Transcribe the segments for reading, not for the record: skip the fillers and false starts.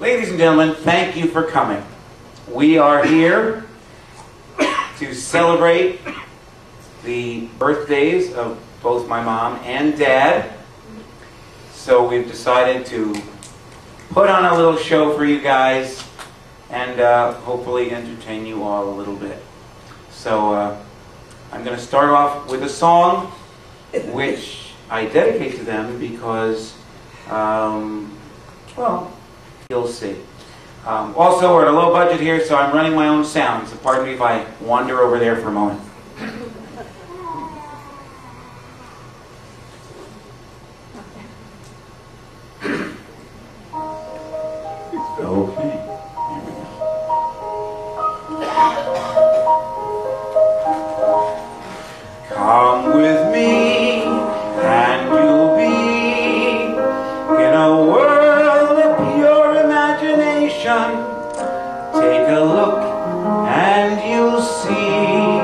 Ladies and gentlemen, thank you for coming. We are here to celebrate the birthdays of both my mom and dad. So we've decided to put on a little show for you guys and hopefully entertain you all a little bit. So I'm going to start off with a song which I dedicate to them because, well, you'll see. Also, we're at a low budget here, so I'm running my own sound, so pardon me if I wander over there for a moment. Okay, here we go. Come with me, and you'll be in a world of pure imagination. Take a look, and you'll see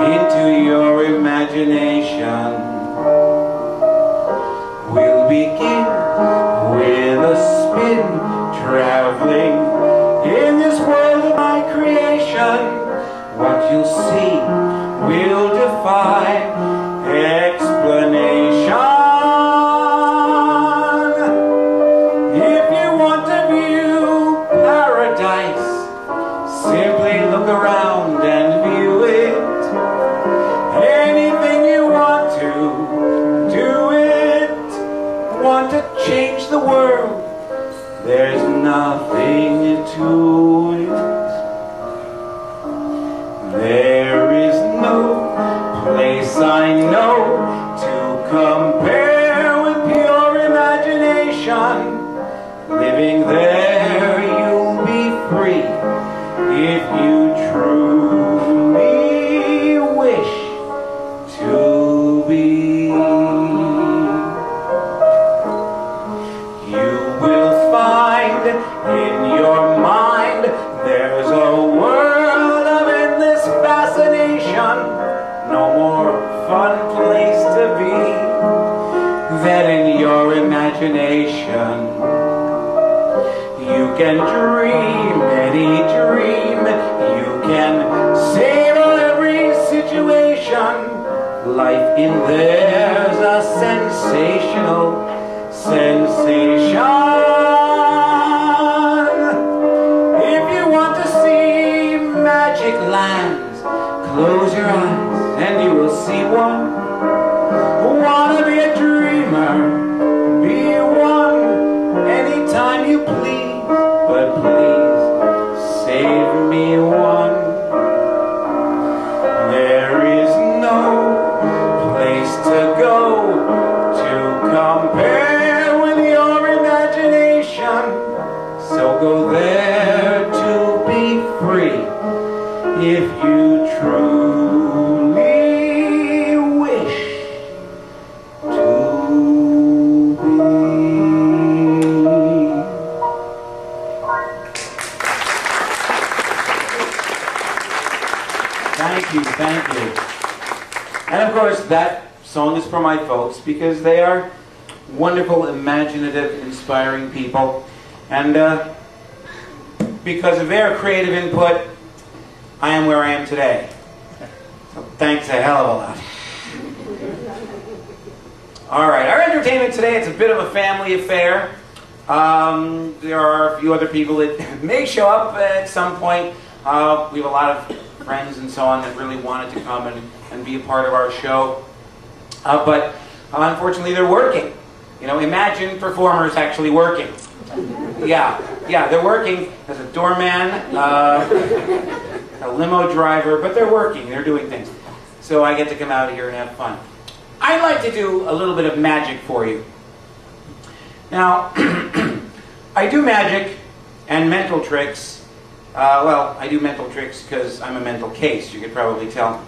into your imagination. We'll begin with a spin, traveling in this world of my creation. What you'll see will defy explanation. If you want to view paradise, simply look around and view it. Anything you want to, do it. Want to change the world, there's nothing to it. There is no place I know to compare with pure imagination. Living there you'll be free if you truly wish to be. You will find in your mind there's a world of endless fascination. No more fun place to be than in your imagination. You can dream any dream. You can savor every situation. Life in there's a sensational sensation. If you want to see magic lands, close your eyes and you will see one. Wanna be a dreamer, be one anytime you please, but please save me one. There is no place to go to compare with your imagination. So go there to be free if you truly wish to be. Thank you, thank you. And of course, that song is for my folks because they are wonderful, imaginative, inspiring people. And because of their creative input, I am where I am today. So thanks a hell of a lot. All right, our entertainment today, it's a bit of a family affair. There are a few other people that may show up at some point. We have a lot of friends and so on that really wanted to come and be a part of our show. But unfortunately, they're working. You know, imagine performers actually working. Yeah, they're working as a doorman, a limo driver, but they're working, they're doing things. So I get to come out here and have fun. I'd like to do a little bit of magic for you. Now, I do magic and mental tricks. Well, I do mental tricks because I'm a mental case, you could probably tell.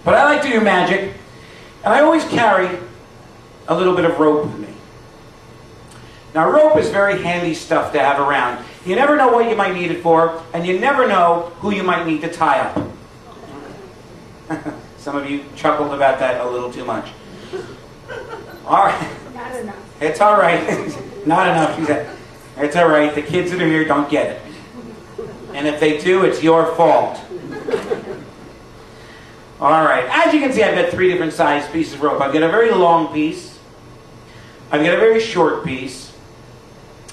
But I like to do magic, and I always carry a little bit of rope with me. Now, rope is very handy stuff to have around. You never know what you might need it for, and you never know who you might need to tie up. Some of you chuckled about that a little too much. All right. Not enough. It's all right. Not enough, she said. It's all right. The kids that are here don't get it. And if they do, it's your fault. All right. As you can see, I've got 3 different size pieces of rope. I've got a very long piece. I've got a very short piece.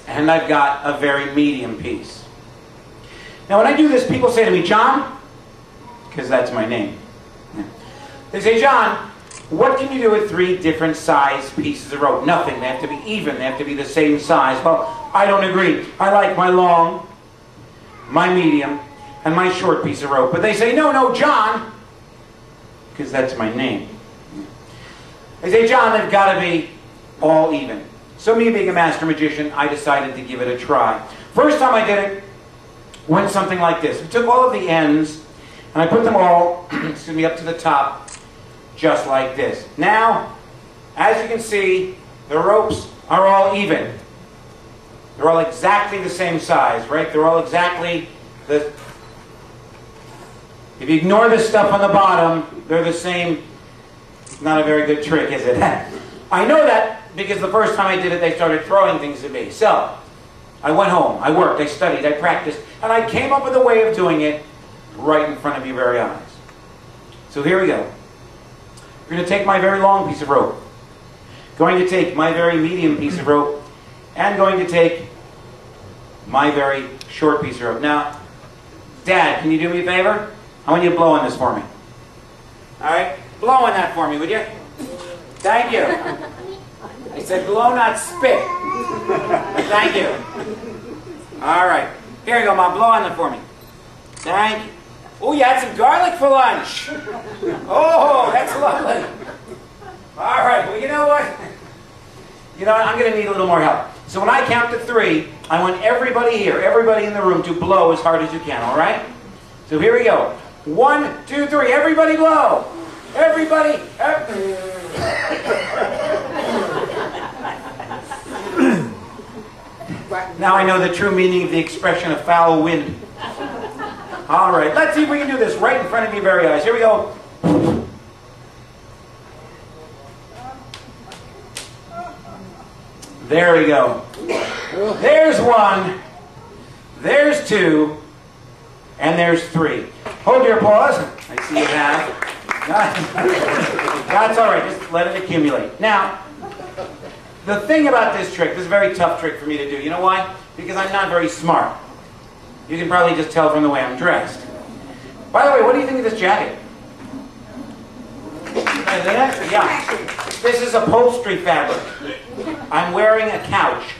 And I've got a very medium piece. Now, when I do this, people say to me, John, because that's my name. They say, John, what can you do with 3 different size pieces of rope? Nothing. They have to be even. They have to be the same size. Well, I don't agree. I like my long, my medium, and my short piece of rope. But they say, no, no, John, because that's my name. They say, John, they've got to be all even. So me being a master magician, I decided to give it a try. First time I did it, went something like this. I took all of the ends, and I put them all, excuse me, up to the top, just like this. Now, as you can see, the ropes are all even. They're all exactly the same size, right? They're all exactly the... If you ignore the stuff on the bottom, they're the same. It's not a very good trick, is it? I know that because the first time I did it, they started throwing things at me. So, I went home, I worked, I studied, I practiced, and I came up with a way of doing it right in front of your very eyes. So here we go. We're going to take my very long piece of rope, going to take my very medium piece of rope, and going to take my very short piece of rope. Now, Dad, can you do me a favor? I want you to blow on this for me. Alright? Blow on that for me, would you? Thank you. I said blow, not spit. Thank you. Alright. Here you go, Mom. Blow on that for me. Thank you. Oh, you had some garlic for lunch. Oh, that's lovely. Alright, well, you know what? You know what? I'm going to need a little more help. So when I count to 3, I want everybody here, everybody in the room, to blow as hard as you can, alright? So here we go. 1, 2, 3. Everybody blow. Everybody. Now I know the true meaning of the expression of foul wind. All right, let's see if we can do this right in front of your very eyes. Here we go. There we go. There's 1. There's 2. And there's 3. Hold your applause. I see you have. That's all right. Just let it accumulate. Now, the thing about this trick, this is a very tough trick for me to do. You know why? Because I'm not very smart. You can probably just tell from the way I'm dressed. By the way, what do you think of this jacket? Yeah. This is upholstery fabric. I'm wearing a couch.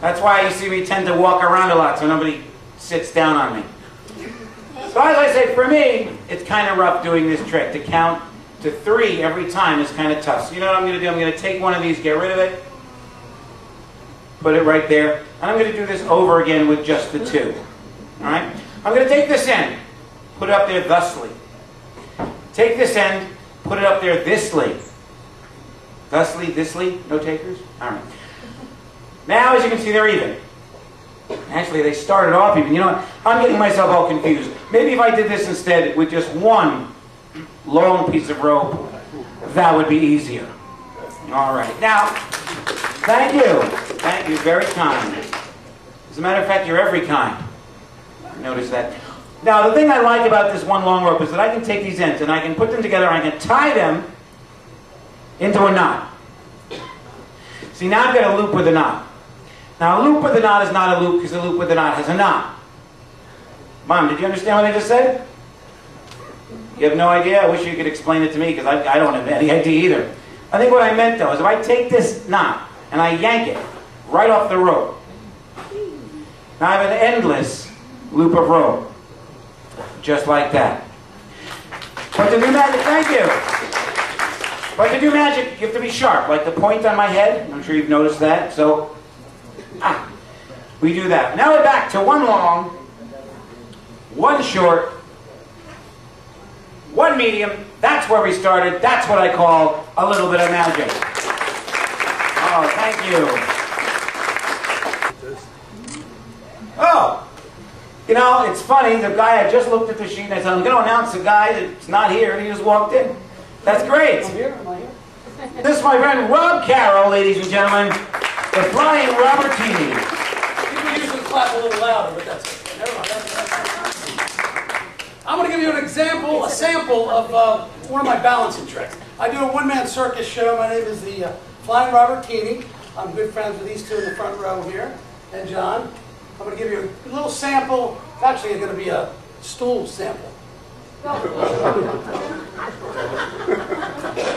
That's why you see me tend to walk around a lot so nobody sits down on me. So as I say, for me, it's kind of rough doing this trick. To count to 3 every time is kind of tough. So you know what I'm going to do? I'm going to take one of these, get rid of it, put it right there, and I'm going to do this over again with just the 2. All right? I'm going to take this end, put it up there thusly. Take this end, put it up there thisly. Thusly, thisly, no takers? All right. Now, as you can see, they're even. Actually, they started off even. You know what? I'm getting myself all confused. Maybe if I did this instead with just 1 long piece of rope, that would be easier. All right. Now, thank you. Thank you. Very kind. As a matter of fact, you're every kind. Notice that. Now, the thing I like about this 1 long rope is that I can take these ends and I can put them together and I can tie them into a knot. See, now I've got a loop with a knot. Now, a loop with a knot is not a loop because a loop with a knot has a knot. Mom, did you understand what I just said? You have no idea? I wish you could explain it to me because I don't have any idea either. I think what I meant, though, is if I take this knot and I yank it right off the rope, now I have an endless loop of rope. Just like that. But to do magic, thank you. But to do magic, you have to be sharp, like the point on my head. I'm sure you've noticed that. So, we do that. Now we're back to 1 long, 1 short, 1 medium. That's where we started. That's what I call a little bit of magic. Oh, thank you. Oh, you know, it's funny. The guy, I just looked at the sheet and I said, I'm going to announce the guy that's not here, and he just walked in. That's great. I'm here. Am I here? This is my friend Rob Carroll, ladies and gentlemen. the Flying Robertini. People usually clap a little louder, but that's okay. Never mind. I'm going to give you an example, a sample of one of my balancing tricks. I do a one-man circus show. My name is the Flying Robertini. I'm good friends with these two in the front row here, and John. I'm going to give you a little sample. It's actually going to be a stool sample.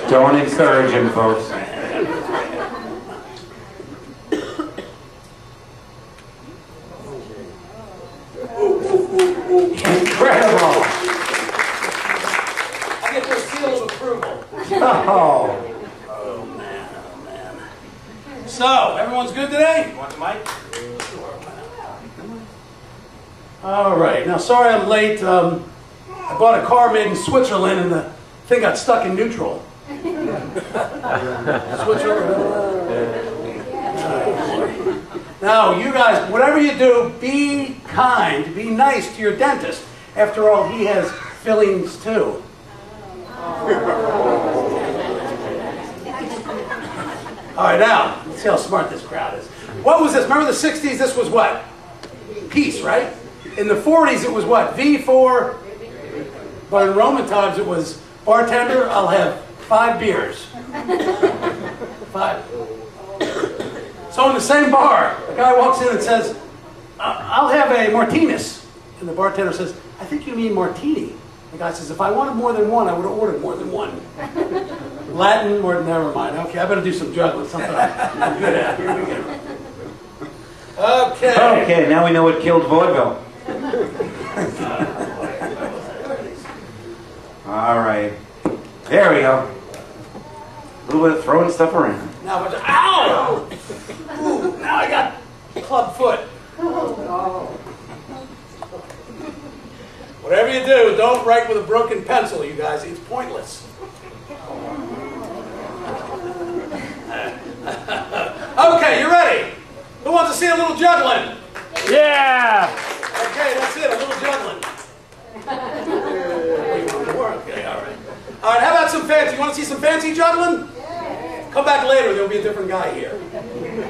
Don't encourage him, folks. Incredible. I get their seal of approval. Oh. Oh, man, oh, man. So, everyone's good today? You want the mic? Sure. All right. Now, sorry I'm late. I bought a car made in Switzerland, and the thing got stuck in neutral. Now, you guys, whatever you do, be kind, be nice to your dentist. After all, he has fillings too. All right, now, let's see how smart this crowd is. What was this? Remember the 60s? This was what? Peace, right? In the 40s, it was what? V for... But in Roman times, it was, bartender, I'll have 5 beers. 5. So in the same bar, a guy walks in and says, I'll have a martinis. And the bartender says, I think you mean martini. The guy says, if I wanted more than one, I would have ordered more than one. Latin, never mind. Okay, I better do some juggling, something I'm good at. Here we go. Okay. Okay, now we know what killed vaudeville. All right. There we go. A little bit of throwing stuff around. Now, ow! Ooh, now I got club foot. Whatever you do, don't write with a broken pencil, you guys. It's pointless. Okay, you ready? Who wants to see a little juggling? Yeah! Okay, that's it, a little juggling. Okay, all right. All right, how about some fancy? You want to see some fancy juggling? Come back later, there'll be a different guy here.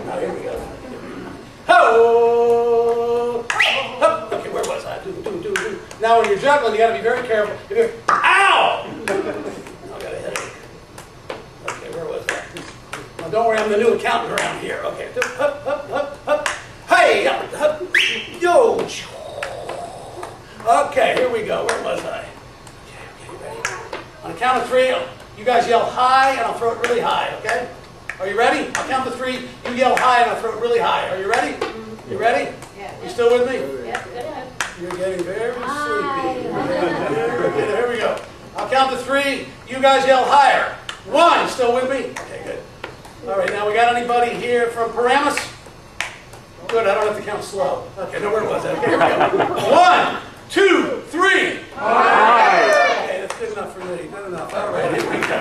Now, here we go. Ho! Okay, where was I? Now, when you're juggling, you got to be very careful. Ow! I got a headache. Okay, where was I? Now, don't worry, I'm the new accountant around here. Okay. Hey! Yo! Okay, here we go. Where was I? Okay, ready? On the count of 3, you guys yell high, and I'll throw it really high, okay? Are you ready? I'll count to 3. You yell high, and I'll throw it really high. Are you ready? You ready? Yeah. You still with me? Yeah, go ahead. You're getting very sleepy. Here we go. I'll count to 3. You guys yell higher. 1. Still with me? Okay, good. All right, now we got anybody here from Paramus? Good, I don't have to count slow. Okay, no, where was that? Okay, here we go. 1, 2, 3. High. Okay, that's good enough for me. Good enough. All right, here we go.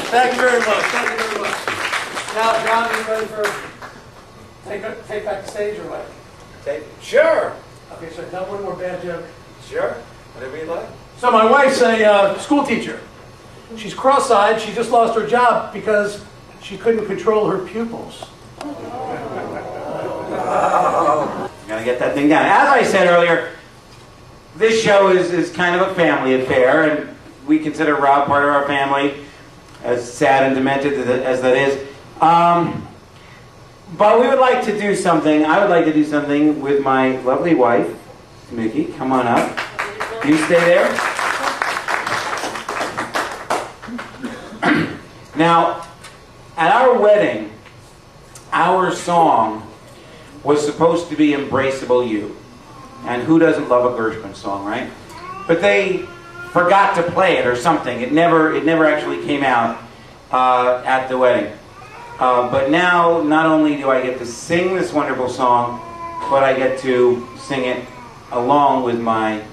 Thank you very much. Thank you very much. Now, John, are you ready for take back the stage or what? Sure. Okay, so tell one more bad joke. Sure. Whatever you like. So my wife's a school teacher. She's cross-eyed. She just lost her job because she couldn't control her pupils. Gotta get that thing down. As I said earlier, this show is kind of a family affair, and we consider Rob part of our family, as sad and demented as that is. But we would like to do something. I would like to do something with my lovely wife, Mickey. Come on up. You stay there. Now, at our wedding, our song was supposed to be Embraceable You. And who doesn't love a Gershwin song, right? But they forgot to play it or something. It never actually came out at the wedding. But now, not only do I get to sing this wonderful song, but I get to sing it along with my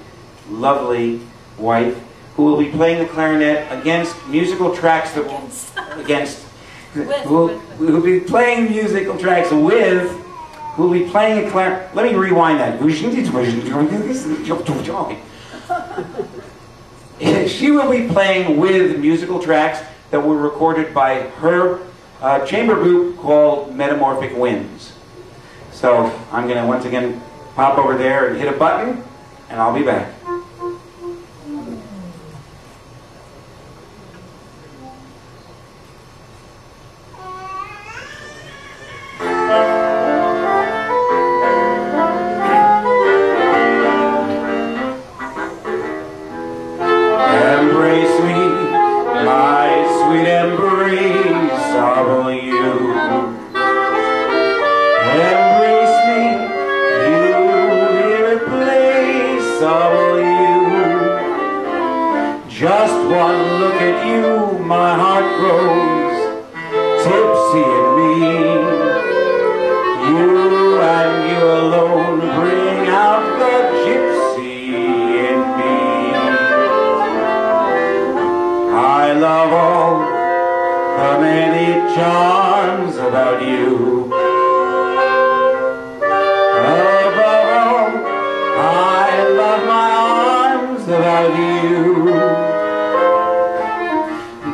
lovely wife, who will be playing the clarinet against musical tracks that will, who will be playing musical tracks with, who will be playing a clarinet. Let me rewind that. She will be playing with musical tracks that were recorded by her chamber group called Metamorphic Winds. So I'm going to once again pop over there and hit a button, and I'll be back. Embrace me, my sweet embrace of you. Embrace me, you irreplace of you. Just one look at you, my heart grows tipsy in me. You and you alone bring out the gypsy in me. I love all the many charms about you. Above all, I love my arms about you.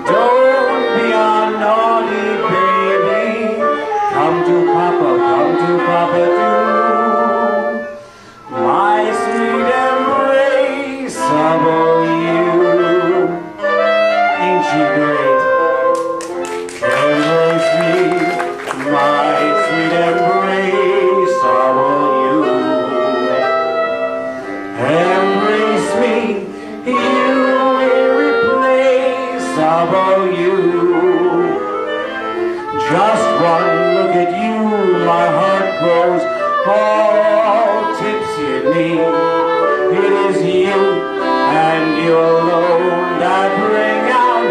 Don't be a naughty baby. Come to Papa do. My sweet embrace of you. Ain't she great? Embrace me, my sweet embrace of you. Embrace me, you irreplace of you. Just one look at you, my heart grows all tipsy in me. It is you and you alone that bring out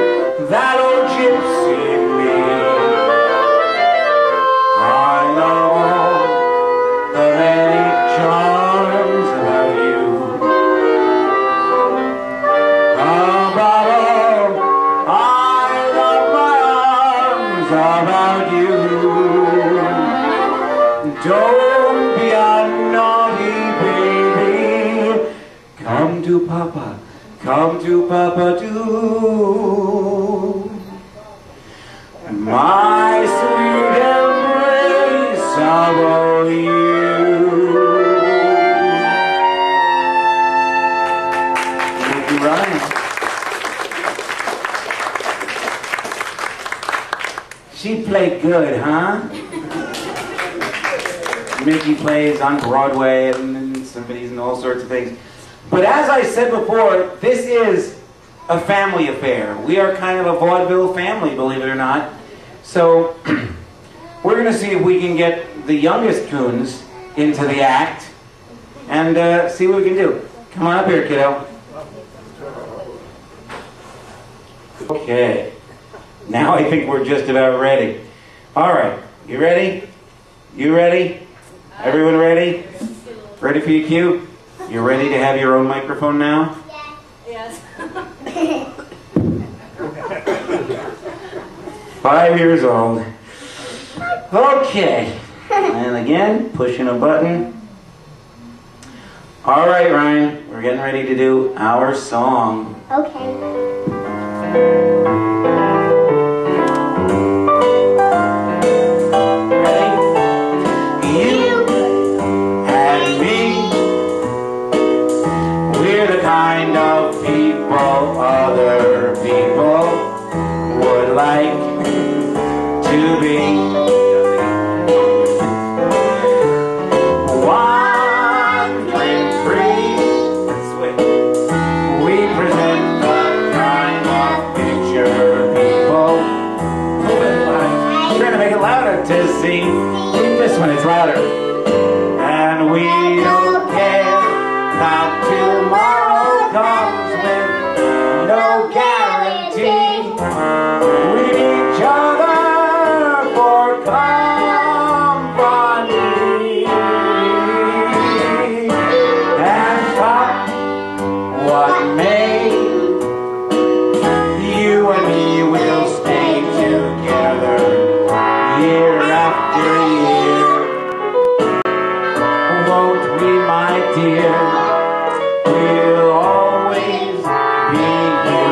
that old gypsy in me. I love all the many charms about you. Above all, I love my arms about you. Don't be a naughty baby. Come to Papa do. My sweet embrace of you. Thank you, Ryan. She played good, huh? Mickey plays on Broadway and symphonies and all sorts of things. But as I said before, this is a family affair. We are kind of a vaudeville family, believe it or not. So we're going to see if we can get the youngest Koons into the act and see what we can do. Come on up here, kiddo. Okay. Now I think we're just about ready. All right. You ready? You ready? Everyone ready? Ready for your cue? You ready to have your own microphone now? Yes. 5 years old. Okay. And again, pushing a button. All right, Ryan, we're getting ready to do our song. Okay. Kind of people other people would like to be. Wandering free, we present the kind of picture people would like. Trying to make it louder to see. This one is louder. And we don't care about tomorrow comes with no guarantee. We need each other for company. And fuck what may, you and me will stay together year after year. Won't we, my dear? We'll always be you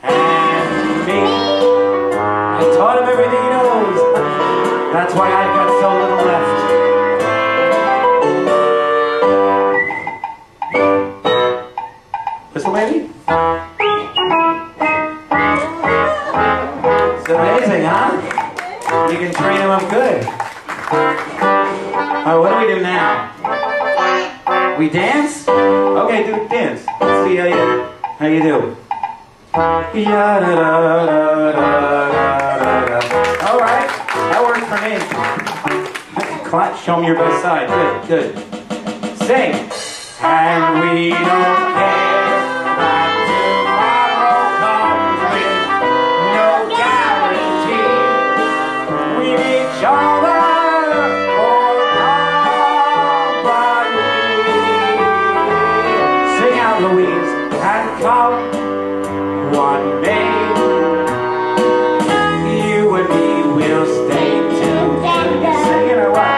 and me. I taught him everything he knows. what do we do now? We dance? Okay, do the dance. Let's see how you do. All right, that works for me. Clap, show me your best side. Good, good. Sing. And we don't care that tomorrow comes with no guarantee. We each other for company. Sing out, Louise, and come one day. You and me will stay together. Sing it or what?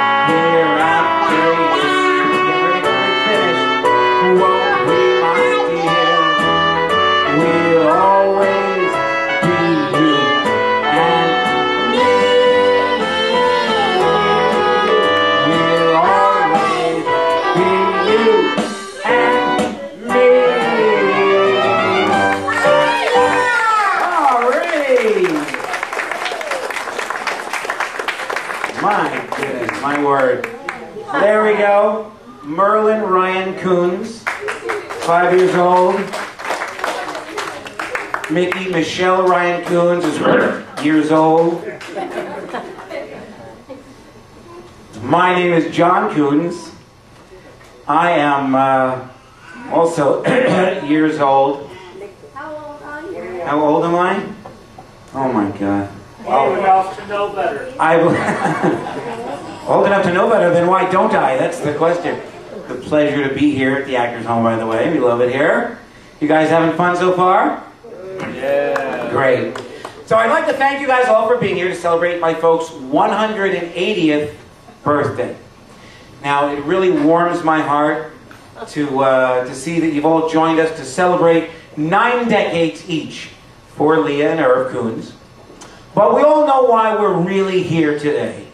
Won't we, my dear? We'll always be you and me. We'll always be you and me. Alright. My goodness, my word. There we go. Merlin Ryan Koons, 5 years old. Michelle Ryan Koons is years old. My name is John Koons. I am also years old. How old are you? How old am I? Oh my God. Old enough to know better. Old enough to know better, then why don't I? That's the question. The pleasure to be here at the Actors Home, by the way. We love it here. You guys having fun so far? Yeah. Great. So I'd like to thank you guys all for being here to celebrate my folks' 180th birthday. Now, it really warms my heart to see that you've all joined us to celebrate 9 decades each for Leah and Irv Koons. But we all know why we're really here today.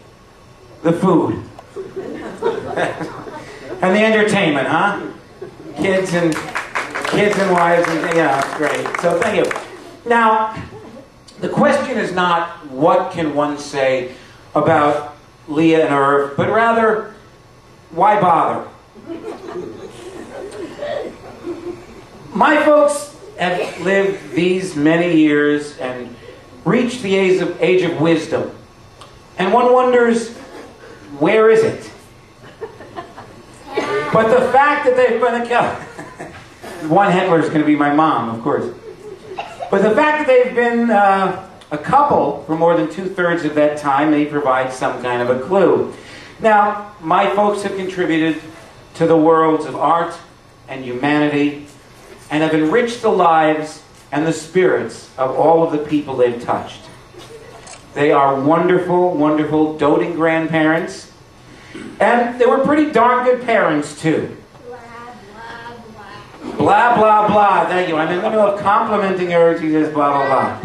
The food. And the entertainment, huh? Kids and wives, and it's great. So thank you. Now, the question is not what can one say about Leah and Irv, but rather, why bother? My folks have lived these many years and reached the age of wisdom. And one wonders, where is it? But the fact that they've been one heckler is going to be my mom, of course. But the fact that they've been a couple for more than 2/3 of that time may provide some kind of a clue. Now, my folks have contributed to the worlds of art and humanity and have enriched the lives and the spirits of all of the people they've touched. They are wonderful, wonderful, doting grandparents. And they were pretty darn good parents, too. Blah, blah, blah. Thank you. I'm in the middle of complimenting her. She says blah, blah, blah.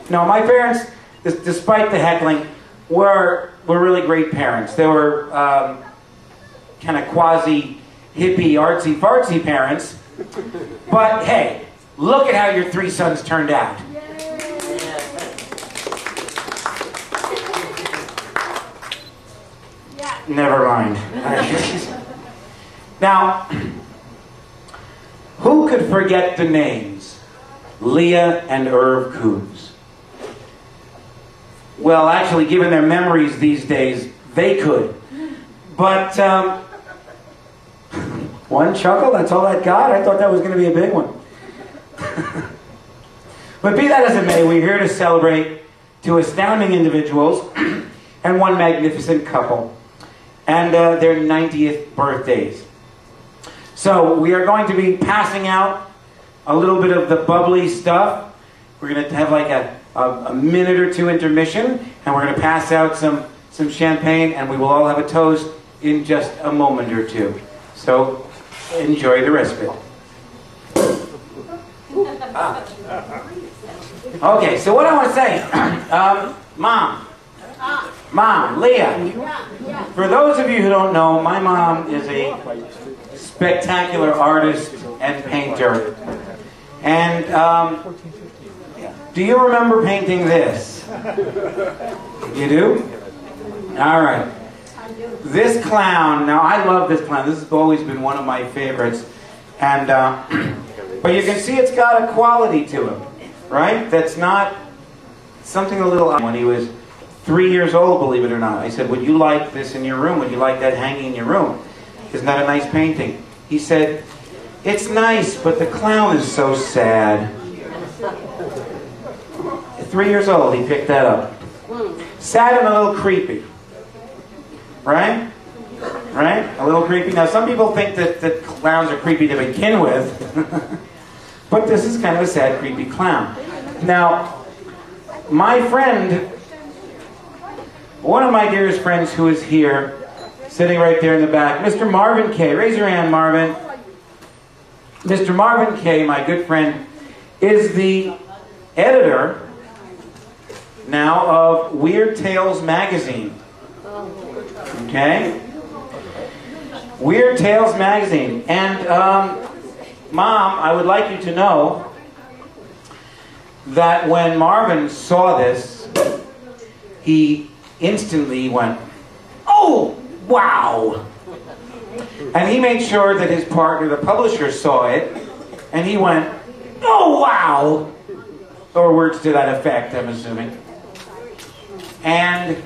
No, my parents, despite the heckling, were really great parents. They were kind of quasi-hippie, artsy-fartsy parents. But, hey, look at how your 3 sons turned out. Never mind. Now, who could forget the names Leah and Irv Koons? Well, actually, given their memories these days, they could. But, one chuckle, that's all that got? I thought that was going to be a big one. But be that as it may, we're here to celebrate 2 astounding individuals and 1 magnificent couple, and their 90th birthdays. So we are going to be passing out a little bit of the bubbly stuff. We're going to have like a minute or 2 intermission, and we're going to pass out some champagne, and we will all have a toast in just a moment or 2. So enjoy the rest of it. Okay, so what I want to say, Mom, Leah, for those of you who don't know, my mom is a spectacular artist and painter. And do you remember painting this? You do? All right. This clown, now I love this clown. This has always been one of my favorites. And, but you can see it's got a quality to him, right? That's not something a little odd. When he was 3 years old, believe it or not, I said, would you like this in your room? Would you like that hanging in your room? Isn't that a nice painting? He said, it's nice, but the clown is so sad. 3 years old, he picked that up. Sad and a little creepy. Right? Right? A little creepy. Now, some people think that clowns are creepy to begin with. But this is kind of a sad, creepy clown. Now, my friend, one of my dearest friends who is here, sitting right there in the back, Mr. Marvin K. Raise your hand, Marvin. Mr. Marvin K., my good friend, is the editor now of Weird Tales magazine. Okay? Weird Tales magazine. And, Mom, I would like you to know that when Marvin saw this, he instantly went, oh, wow! And he made sure that his partner, the publisher, saw it, and he went, oh, wow! Or words to that effect, I'm assuming. And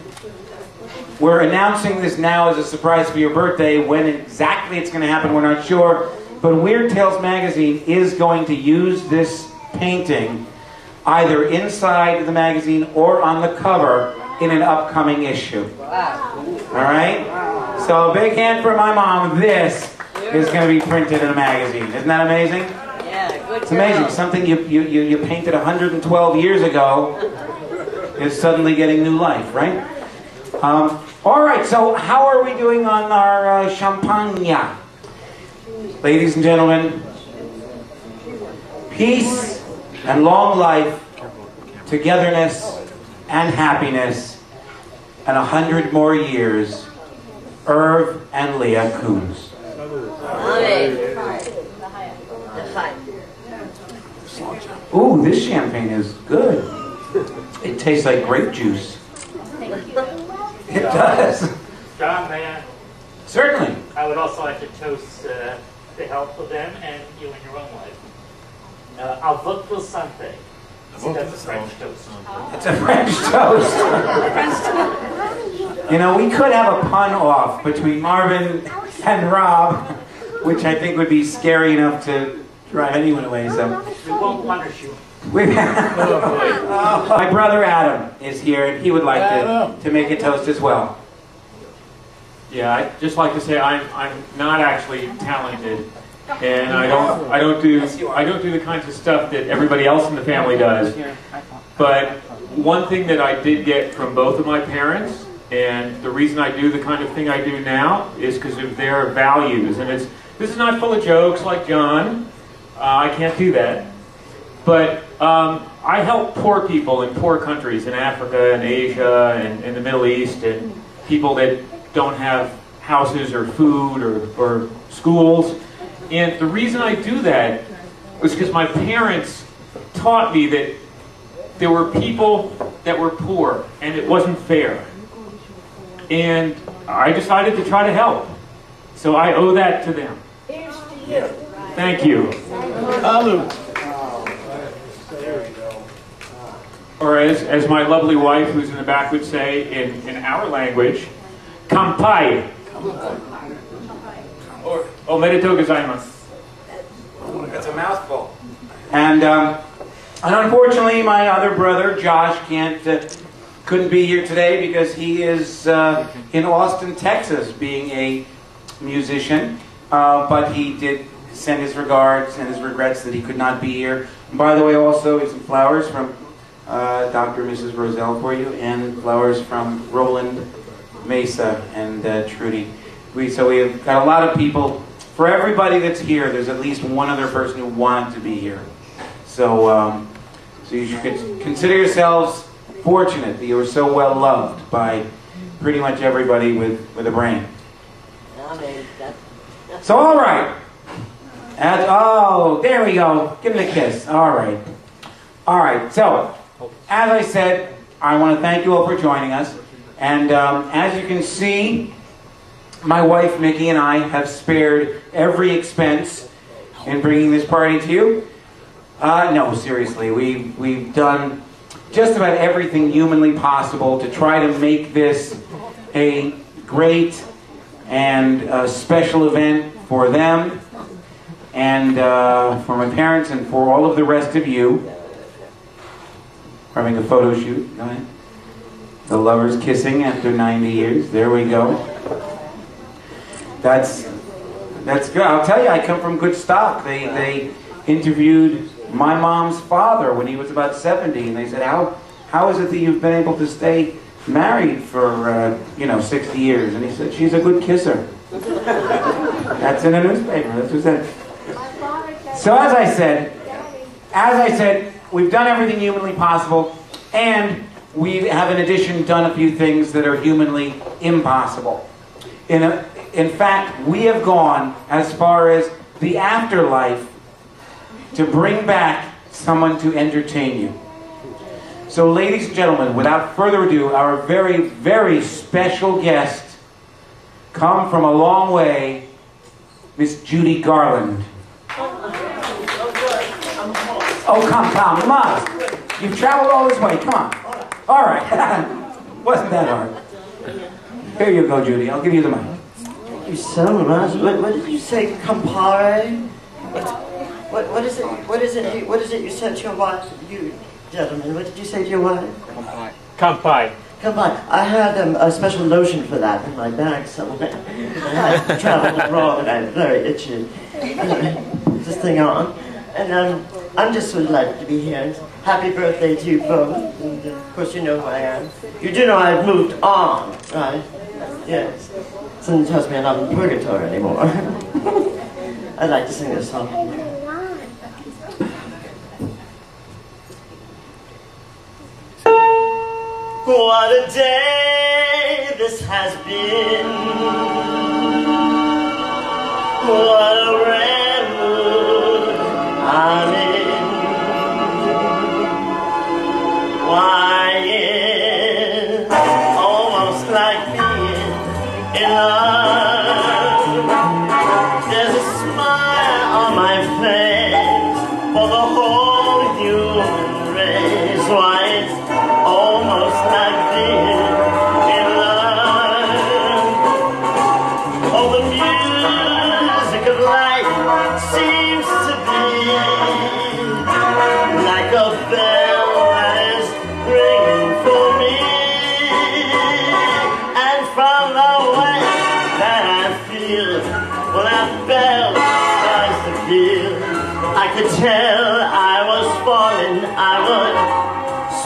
we're announcing this now as a surprise for your birthday. When exactly it's going to happen, we're not sure. But Weird Tales magazine is going to use this painting either inside the magazine or on the cover in an upcoming issue. All right? So a big hand for my mom. This is going to be printed in a magazine. Isn't that amazing? Yeah, good. It's amazing. Something you painted 112 years ago is suddenly getting new life, right? All right, so how are we doing on our champagne? Ladies and gentlemen, peace and long life, togetherness and happiness, and 100 more years, Irv and Leah Koons. Ooh, this champagne is good. It tastes like grape juice. It does. John, man, Certainly. I would also like to toast the health of them and you in your own life. I'll vote for something. That's a French toast. It's a French toast. You know, we could have a pun off between Marvin and Rob, which I think would be scary enough to drive anyone away. So We won't punish you. my brother Adam is here, and he would like to make a toast as well. Yeah, I'd just like to say I'm not actually talented, and I don't do the kinds of stuff that everybody else in the family does. But one thing that I did get from both of my parents, and the reason I do the kind of thing I do now, is because of their values. And this is not full of jokes like John. I can't do that. But I help poor people in poor countries in Africa and Asia and in the Middle East, and people that don't have houses or food or schools. And the reason I do that was because my parents taught me that there were people that were poor and it wasn't fair. And I decided to try to help. So I owe that to them. Here's to you. Thank you. Or as my lovely wife, who's in the back, would say in our language, kampai. Or omedetou gozaimasu. That's a mouthful. And unfortunately, my other brother Josh couldn't be here today because he is in Austin, Texas, being a musician. But he did send his regards and his regrets that he could not be here. And by the way, also, some flowers from Dr. and Mrs. Roselle for you, and flowers from Roland, Mesa, and Trudy. So we have got a lot of people. For everybody that's here, there's at least one other person who wanted to be here. So, so you should consider yourselves fortunate that you were so well loved by pretty much everybody with a brain. So, all right. Oh, there we go. Give him a kiss. All right. All right. So, as I said, I want to thank you all for joining us. And as you can see, my wife, Mickey, and I have spared every expense in bringing this party to you. No, seriously, we've done just about everything humanly possible to try to make this a great and special event for them and for my parents and for all of the rest of you. We're having a photo shoot. Go ahead. The lovers kissing after 90 years. There we go. That's good. I'll tell you, I come from good stock. They interviewed my mom's father when he was about 70, and they said, how is it that you've been able to stay married for 60 years? And he said, she's a good kisser. That's in a newspaper. That's what it said. So as I said, we've done everything humanly possible, and we have in addition done a few things that are humanly impossible. In fact, we have gone as far as the afterlife to bring back someone to entertain you. So ladies and gentlemen, without further ado, our very, very special guest, come from a long way, Miss Judy Garland. Oh, come on. You've traveled all this way, come on. All right. Wasn't that hard. Here you go, Judy. I'll give you the mic. Thank you so much. What did you say, compare? What is it you said to your wife? You gentlemen, what did you say to your wife? Kampai. Kampai. I had a special lotion for that in my bag somewhere. I had traveled abroad and I'm very itchy. This thing on. And I'm just so delighted to be here. Happy birthday to you both. And of course you know who I am. You do know I've moved on, right? Yes. Someone tells me I'm not in purgatory anymore. I'd like to sing this song. What a day this has been. What a rare mood I'm in. Why, it's almost like being in love. There's a smile on my face for the whole human race. Why, it's almost like being in love. Oh, the music of life seems to be like a bell that is ringing for me. And from the way that I feel when that bell starts to peal, I could tell I was falling. I would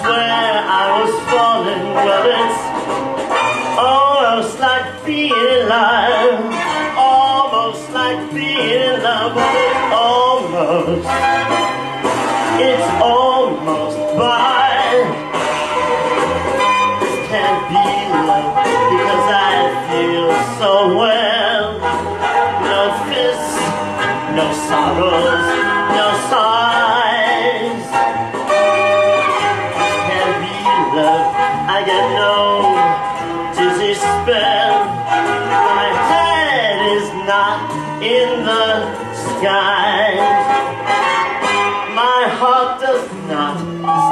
swear I was falling. Well, it's almost like being alive, almost like being in love. It's almost by. This can't be love because I feel so well. No fists, no sorrows, no sighs. I get no dizzy spell. My head is not in the skies. My heart does not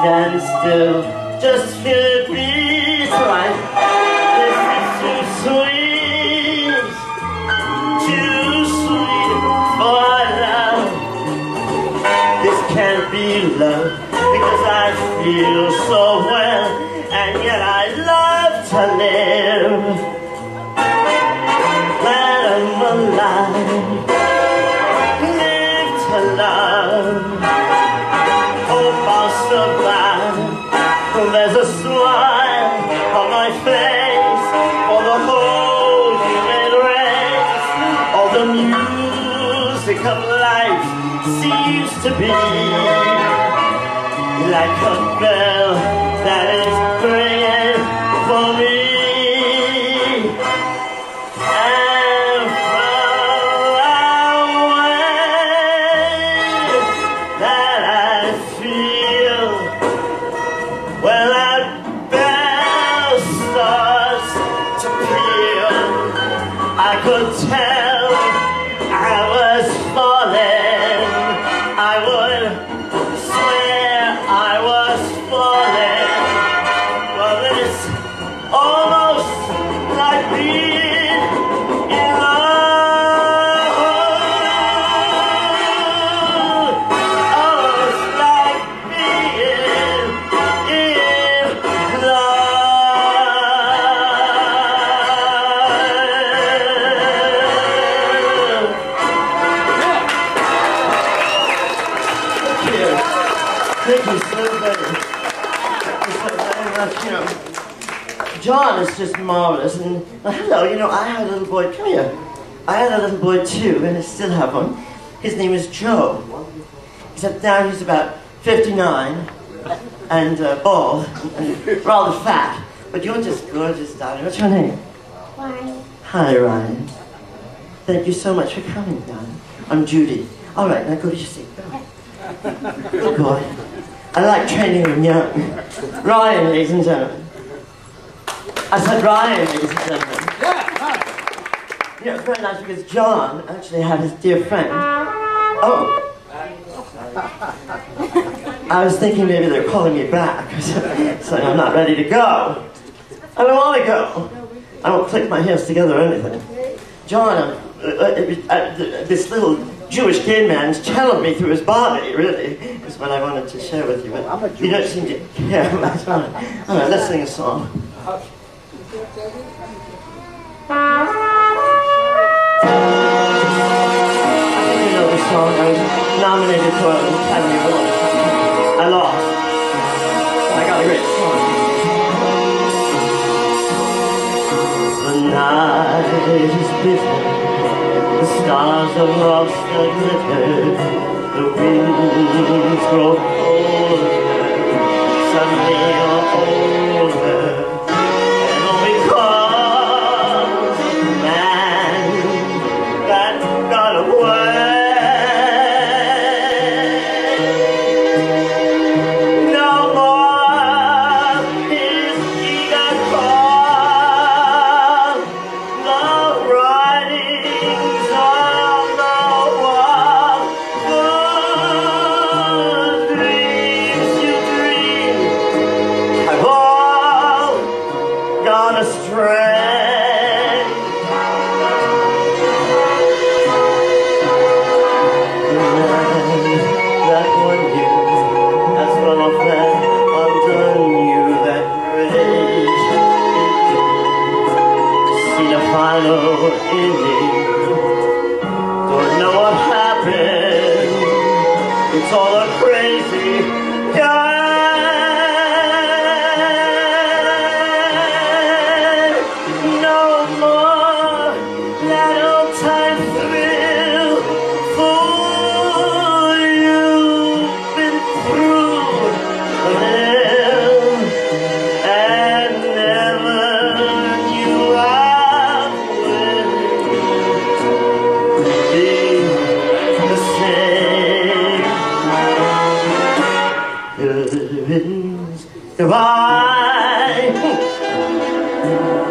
stand still. Just feel it beat right. This is too sweet, for love. This can't be love because I feel so well. And yet I love to live. Glad I'm alive. Live to love. Hope I'll survive. There's a smile on my face for the whole human race. All the music of life seems to be like a bell that is ringing for me. And from the way that I feel when that bell starts to peal, I could tell I was falling. I would swear I was falling. Well, it's almost like being in love. Almost like being in Thank you so very much. You know, John is just marvelous. And hello, you know, I had a little boy. Come here. I had a little boy too, and I still have one. His name is Joe. Except now he's about 59 and bald and rather fat. But you're just gorgeous, darling. What's your name? Ryan. Hi, Ryan. Thank you so much for coming, darling. I'm Judy. All right, now go to your seat. Go. Good boy. I like training them young. Ryan, ladies and gentlemen. I said Ryan, ladies and gentlemen. Yeah, You know, it's very nice because John actually had his dear friend. Oh. I was thinking maybe they're calling me back, saying I'm not ready to go. I don't want to go. I don't click my heels together or anything. John, this little Jewish kid man's channeled me through his body, really, is what I wanted to share with you. But you don't seem to care. That's fine. All right, let's sing a song. I think you know the song. I was nominated for an Academy Award. I lost. I got a great song. The night is bitter. The stars have lost their glitter. The winds grow colder. Suddenly you're older. And all because of the man that got away. No more his eager call. The writings on the wall. The dreams you dream have all gone astray. The man that won you has run off and undone you. That rage seen a final ending. Don't know what happened. It's all a crazy guy. No more that old time thrill for you've been through hell and never knew how will be the same. Curtains goodbye.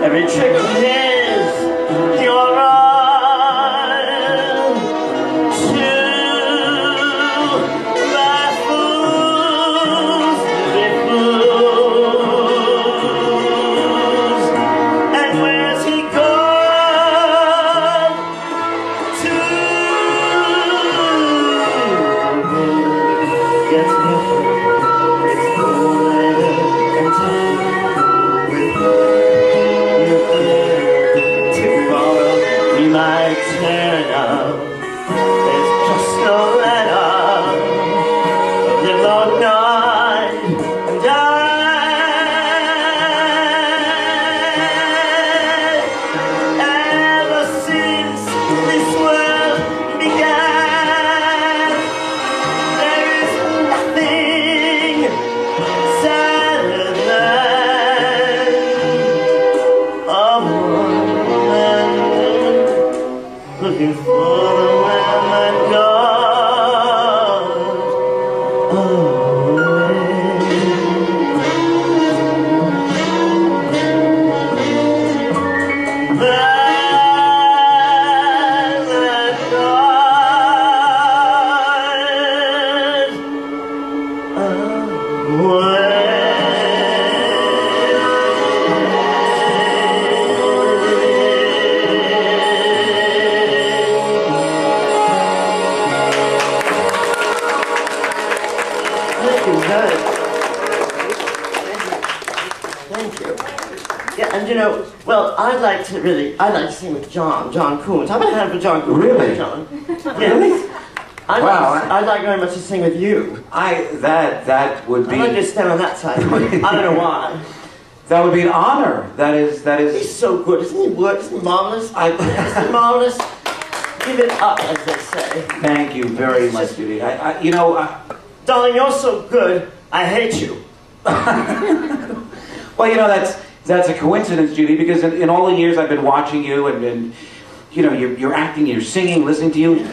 Every trick of his, you're on to my fools, they fools. And where's he gone to? Gets better, it's colder and tomorrow we might turn up. There's just no let up. Live long night and die. Ever since this world began, there is nothing sadder than a woman looking for the man that got away. That like to sing with John Koons. How about a hand for John Koons? Really? John? Yes. I'd like very much to sing with you. That would be. I'd like to stand on that side. I don't know why. That would be an honor. That is. He's so good, isn't he? Isn't he marvelous? Isn't he marvelous? Give it up, as they say. Thank you very much, Judy. Darling, you're so good. I hate you. Well, that's a coincidence, Judy, because in all the years I've been watching you and you're acting, you're singing, listening to you.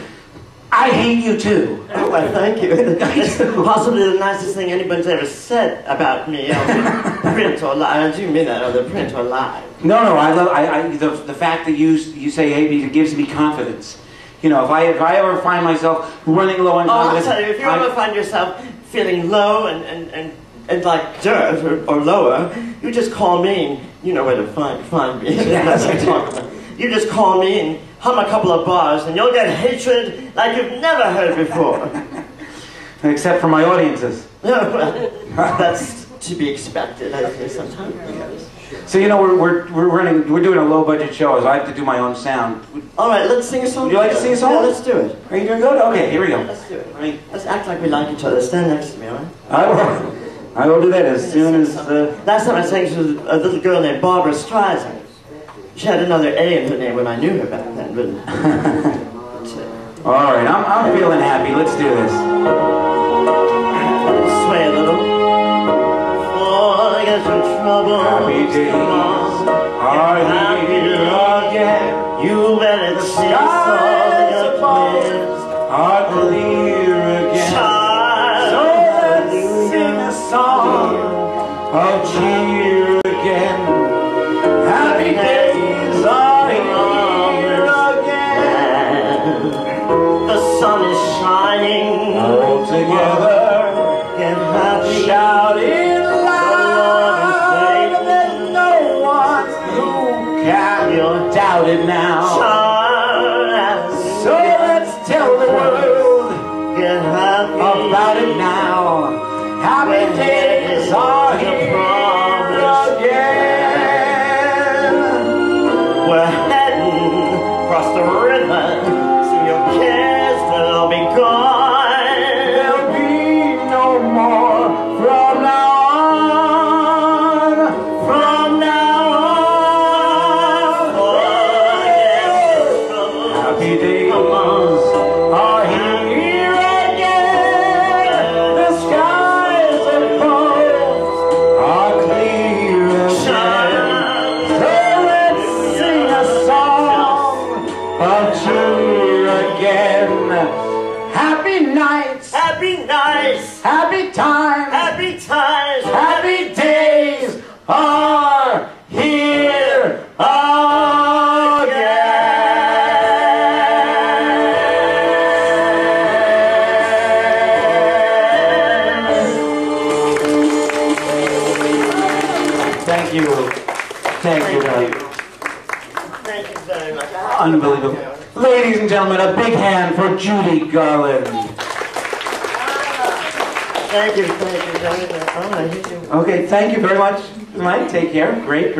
I hate you too. Oh, well, thank you. It's possibly the nicest thing anyone's ever said about me, either print or live. I do mean that, either print or live. No, I love the fact that you say hate me, it gives me confidence. If I ever find myself running low on confidence. I'll tell you, if you ever find yourself feeling low and like dirt or lower, you just call me and you know where to find me. That's what I'm talking about. You just call me and hum a couple of bars and you'll get hatred like you've never heard before. Except for my audiences. Well, that's to be expected, I think, sometimes. So we're doing a low budget show, so I have to do my own sound. All right, let's sing a song. Would you like to sing a song? Yeah, let's do it. Are you doing good? Okay, here we go. Let's do it. Let's act like we like each other. Stand next to me, all right? I will do that as soon as. Last time I sang to a little girl named Barbara Streisand. She had another A in her name when I knew her back then, but... All right, I'm feeling happy. Let's do this. Sway a little. Forget your trouble. Happy days are here again. You better The sing a song skies above are clear again. So let's sing a song of cheer again. Happy days are here again. The sun is shining. All together, Get happy. shouting loud, there's no one who can doubt it now. So let's tell the world Get happy. about it now. Happy days are here again. We're heading across the river, so your cares will all be gone. There'll be no more from now on. From now on. Happy days are here again. The skies above are clear again. So let's sing a song of cheer again. Happy nights, Happy nights, happy times, happy times, happy days are here again. Thank you. Thank you, Billy. Thank you very much. Unbelievable. Ladies and gentlemen, a big hand for Judy Garland. Thank you very much. Oh, I hate you. Okay, thank you very much. Mike, take care. Great.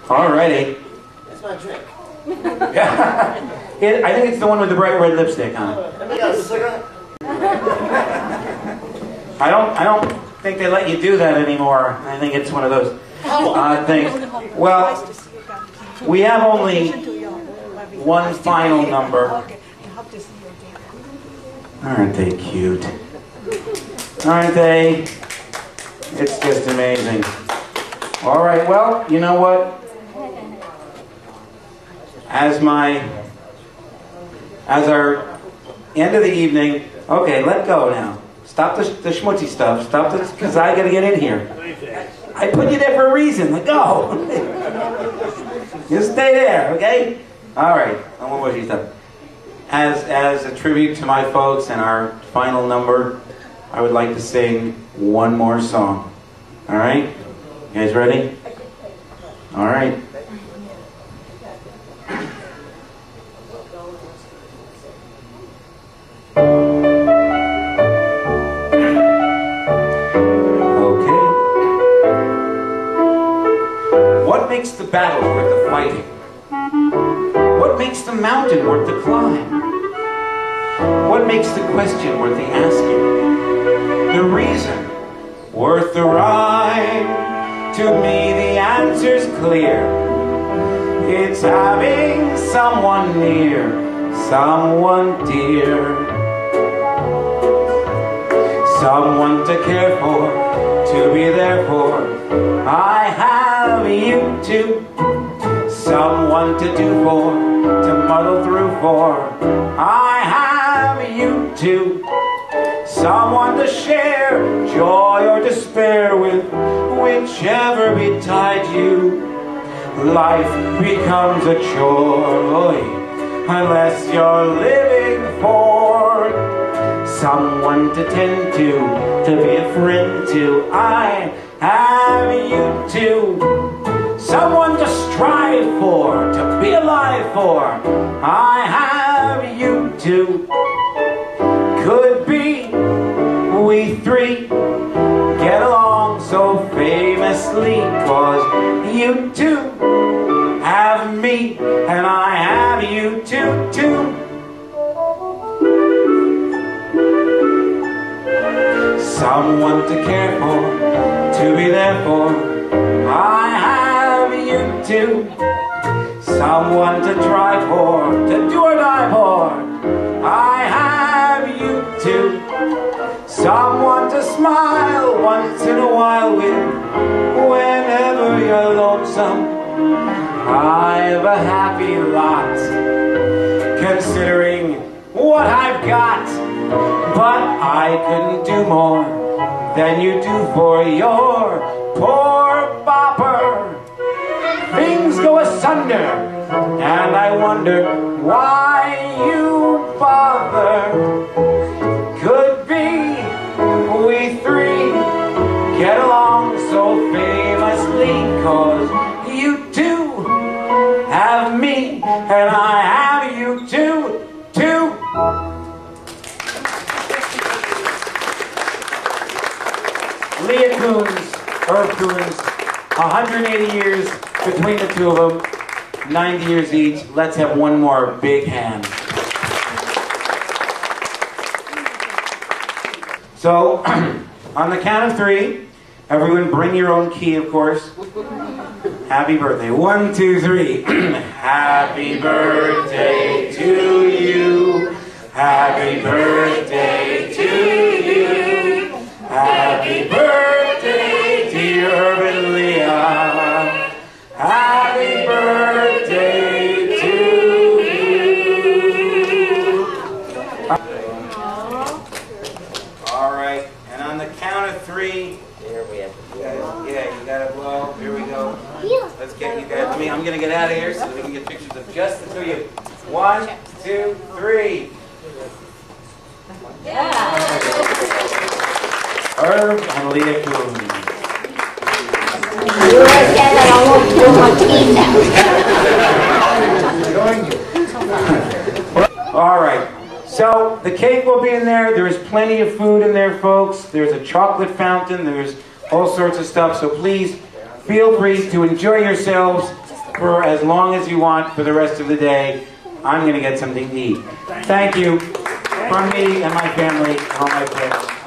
Alrighty. That's my drink. I think it's the one with the bright red lipstick on it. Have you got a cigarette? I don't think they let you do that anymore. I think it's one of those things. Well, we have only one final number. Aren't they cute? Aren't they? It's just amazing. All right, well, you know what? As our end of the evening, okay, let go now. Stop the schmutzy stuff. Stop this, because I got to get in here. I put you there for a reason. Let go. You stay there, okay? All right. I won't waste your stuff. As a tribute to my folks and our final number, I would like to sing one more song. All right? You guys ready? All right. Okay. What makes the battle worth the fight? hiking? What makes the mountain worth the climb? What makes the question worth the asking? The reason worth the rhyme? To me the answer's clear. It's having someone near, someone dear. Someone to care for, to be there for. I have you too. Someone to do for, to muddle through for. I have you too. Someone to share joy or despair with, whichever betide you. Life becomes a chore unless you're living for someone to tend to be a friend to. I have you too. Someone to strive for, to be alive for. I have you too. Could be we three get along so famously, 'cause you too have me, and I have you too. Someone to care for, to be there for. I have you too. Someone to try for, to do or die for. I have you too. Someone to smile once in a while with, whenever you're lonesome. I've a happy lot, considering what I've got. But I couldn't do more than you do for your poor bopper. Things go asunder, and I wonder why you bother. Could be we three get along so famously, 'cause you too have me, and I have you too. Leah Koons, Irv Koons, 180 years between the two of them, 90 years each. Let's have one more big hand. So, on the count of three, everyone bring your own key, of course. Happy birthday. 1, 2, 3. Happy birthday to you. Happy birthday to you. Happy birthday, dear Irv and Leah. Happy birthday to you. All right, and on the count of three, there we have to blow. Yeah, you gotta blow. Here we go. Let's get you guys. I'm gonna get out of here so we can get pictures of just the two of you. 1, 2, 3. Irv and Leah Koons. You right there that I won't pull my teeth out. All right. So the cake will be in there. There's plenty of food in there, folks. There's a chocolate fountain. There's all sorts of stuff. So please feel free to enjoy yourselves for as long as you want for the rest of the day. I'm going to get something to eat. Thank you from me and my family and all my friends.